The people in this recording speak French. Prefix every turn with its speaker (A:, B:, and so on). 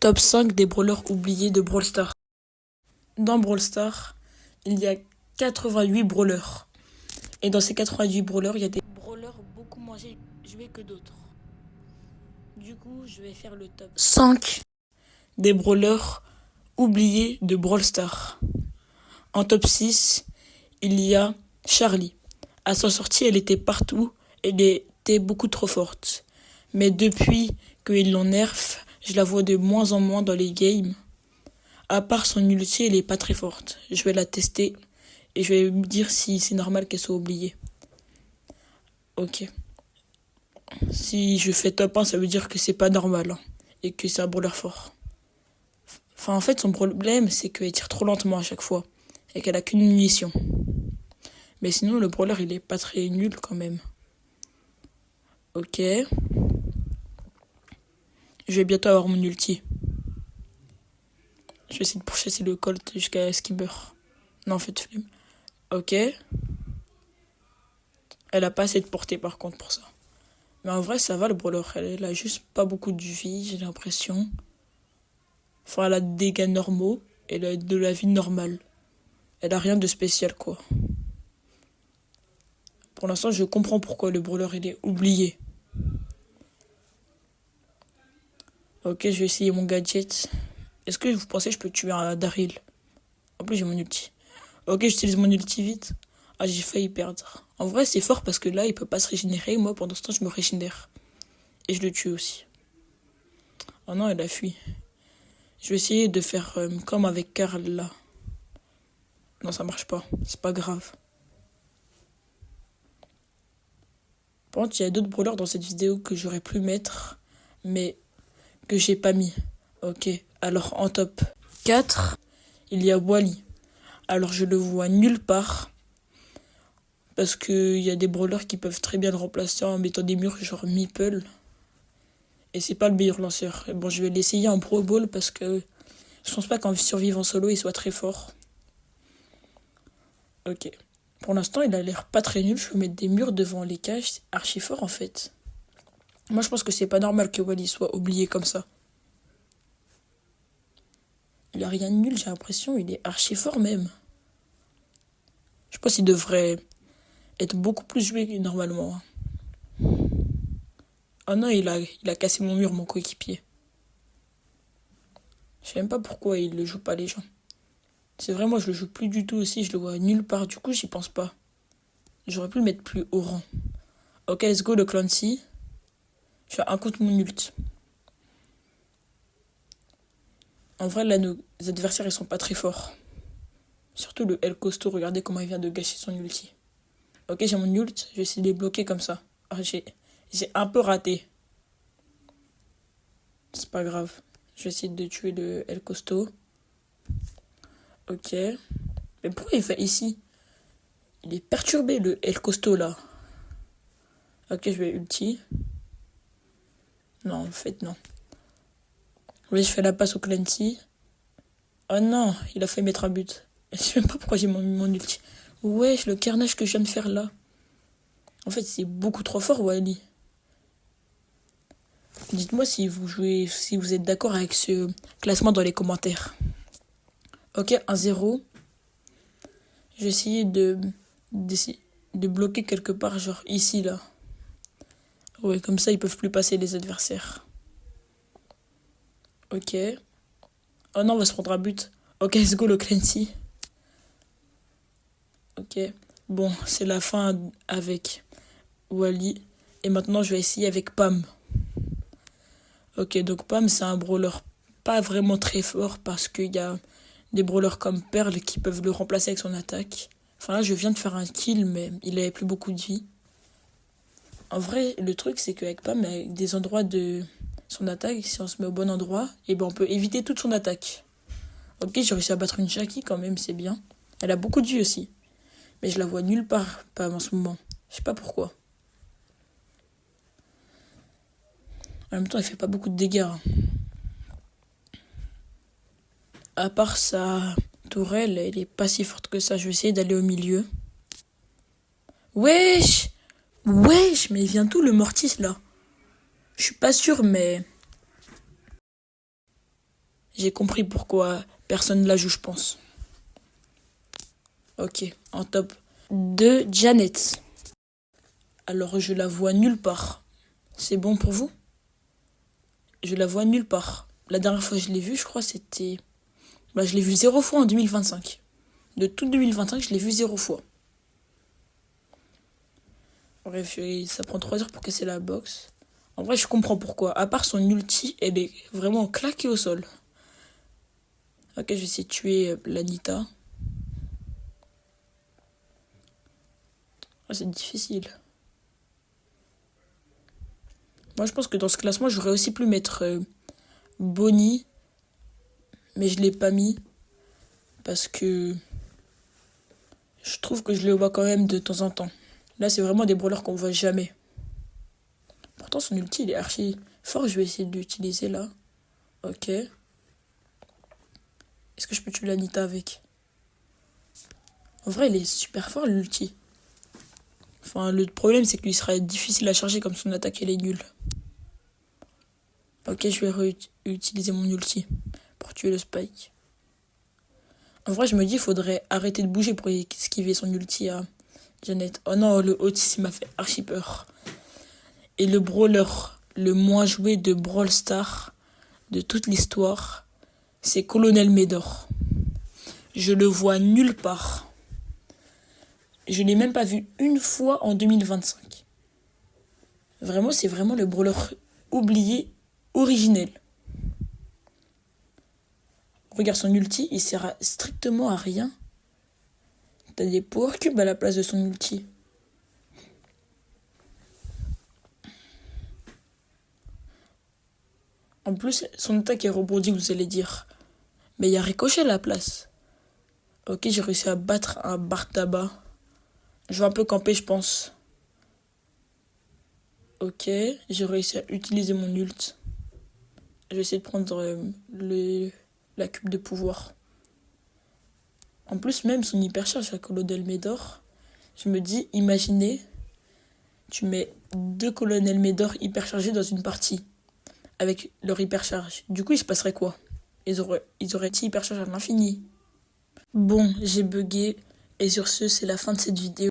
A: Top 5 des brawlers oubliés de Brawl Stars. Dans Brawl Stars, il y a 88 brawlers. Et dans ces 88 brawlers, il y a des brawlers beaucoup moins joués que d'autres. Du coup, je vais faire le top 5 des brawlers oubliés de Brawl Stars. En top 6, il y a Charlie. À sa sortie, elle était partout. Elle était beaucoup trop forte. Mais depuis qu'ils l'ont nerf, je la vois de moins en moins dans les games. À part son ulti, elle est pas très forte. Je vais la tester et je vais me dire si c'est normal qu'elle soit oubliée. Ok. Si je fais top 1, ça veut dire que c'est pas normal hein, et que c'est un brawler fort. Enfin, en fait, son problème, c'est qu'elle tire trop lentement à chaque fois et qu'elle a qu'une munition. Mais sinon, le brawler, il est pas très nul quand même. Ok. Je vais bientôt avoir mon ulti. Je vais essayer de pourchasser le Colt jusqu'à ce qu'il meure. Non, en fait, flemme. Ok. Elle a pas assez de portée par contre pour ça. Mais en vrai, ça va le brawler. Elle a juste pas beaucoup de vie, j'ai l'impression. Enfin, elle a des dégâts normaux. Elle a de la vie normale. Elle a rien de spécial, quoi. Pour l'instant, je comprends pourquoi le brawler, il est oublié. Ok, je vais essayer mon gadget. Est-ce que vous pensez que je peux tuer un Daryl? En plus, j'ai mon ulti. Ok, j'utilise mon ulti vite. Ah, j'ai failli perdre. En vrai, c'est fort parce que là, il peut pas se régénérer. Moi, pendant ce temps, je me régénère. Et je le tue aussi. Oh non, elle a fui. Je vais essayer de faire comme avec Karl, là. Non, ça marche pas. C'est pas grave. Par contre, il y a d'autres brawlers dans cette vidéo que j'aurais pu mettre, mais que j'ai pas mis. Ok, alors en top 4, il y a Wally. Alors je le vois nulle part. Parce qu'il y a des brawlers qui peuvent très bien le remplacer en mettant des murs genre Meeple. Et c'est pas le meilleur lanceur. Et bon, je vais l'essayer en Pro Ball parce que je pense pas qu'en survivant solo, il soit très fort. Ok. Pour l'instant, il a l'air pas très nul. Je peux mettre des murs devant les cages. C'est archi fort en fait. Moi, je pense que c'est pas normal que Wally soit oublié comme ça. Il a rien de nul, j'ai l'impression. Il est archi fort même. Je pense qu'il devrait être beaucoup plus joué normalement. Oh non, il a cassé mon mur, mon coéquipier. Je sais même pas pourquoi il le joue pas les gens. C'est vrai, moi je le joue plus du tout aussi, je le vois nulle part, du coup j'y pense pas. J'aurais pu le mettre plus haut rang. Ok, let's go le Clancy. Je fais un contre mon ult. En vrai, là, nos adversaires ils sont pas très forts. Surtout le El Costo, regardez comment il vient de gâcher son ulti. Ok, j'ai mon ult, je vais essayer de les bloquer comme ça. Ah, j'ai un peu raté. C'est pas grave. Je vais essayer de tuer le El Costo. Ok. Mais pourquoi il fait ici? Il est perturbé le El Costo là. Ok, je vais ulti. Non, en fait, non. Oui, je fais la passe au Clancy. Oh non, il a fait mettre un but. Je sais même pas pourquoi j'ai mon ulti. Wesh, le carnage que je viens de faire là. En fait, c'est beaucoup trop fort, Wally. Dites-moi si vous êtes d'accord avec ce classement dans les commentaires. Ok, 1-0. Je vais essayer de bloquer quelque part, genre ici, là. Ouais, comme ça, ils peuvent plus passer les adversaires. Ok. Oh non, on va se prendre un but. Ok, let's go le Clancy. Ok. Bon, c'est la fin avec Wally. Et maintenant, je vais essayer avec Pam. Ok, donc Pam, c'est un brawler pas vraiment très fort parce qu'il y a des brawlers comme Pearl qui peuvent le remplacer avec son attaque. Enfin là, je viens de faire un kill, mais il avait plus beaucoup de vie. En vrai, le truc, c'est qu'avec Pam, avec des endroits de son attaque, si on se met au bon endroit, et ben on peut éviter toute son attaque. Ok, j'ai réussi à battre une Jackie quand même, c'est bien. Elle a beaucoup de vie aussi. Mais je la vois nulle part, Pam, en ce moment. Je sais pas pourquoi. En même temps, elle fait pas beaucoup de dégâts. Hein. À part sa tourelle, elle est pas si forte que ça. Je vais essayer d'aller au milieu. Wesh! Wesh! Mais il vient d'où le Mortis là? Je suis pas sûre, mais J'ai compris pourquoi personne ne la joue, je pense. Ok, en top 2, Janet. Alors, je la vois nulle part. C'est bon pour vous? Je la vois nulle part. La dernière fois que je l'ai vue, je crois, c'était... je l'ai vue 0 fois en 2025. De tout 2025, je l'ai vue 0 fois. Bref, ça prend 3 heures pour casser la box. En vrai, je comprends pourquoi. À part son ulti, elle est vraiment claquée au sol. Ok, je vais essayer de tuer l'Anita. Ah, c'est difficile. Moi, je pense que dans ce classement, j'aurais aussi pu mettre Bonnie. Mais je l'ai pas mis. Parce que je trouve que je les vois quand même de temps en temps. Là, c'est vraiment des brawlers qu'on voit jamais. Pourtant, son ulti, il est archi fort. Je vais essayer de l'utiliser là. Ok. Est-ce que je peux tuer l'Anita avec? En vrai, il est super fort, l'ulti. Enfin, le problème, c'est que lui sera difficile à charger comme son attaque, elle est nulle. Ok, je vais réutiliser mon ulti pour tuer le Spike. En vrai, je me dis, il faudrait arrêter de bouger pour esquiver son ulti à Janet. Oh non, le Otis, il m'a fait archi peur. Et le brawler le moins joué de Brawl Stars de toute l'histoire, c'est Colonel Médor. Je le vois nulle part. Je l'ai même pas vu une fois en 2025. Vraiment, c'est vraiment le brawler oublié, originel. Regarde son ulti, il sert strictement à rien. T'as des power cubes à la place de son ulti. En plus, son attaque est rebondie, vous allez dire. Mais il y a Ricochet à la place. Ok, j'ai réussi à battre un Bartaba. Je vais un peu camper, je pense. Ok, j'ai réussi à utiliser mon ult. Je vais essayer de prendre la cube de pouvoir. En plus, même son hypercharge à Colonel Médor, je me dis, imaginez, tu mets 2 Colonel Médor hyperchargés dans une partie, avec leur hypercharge. Du coup, il se passerait quoi? Ils auraient été hyperchargés à l'infini. Bon, j'ai bugué, et sur ce, c'est la fin de cette vidéo.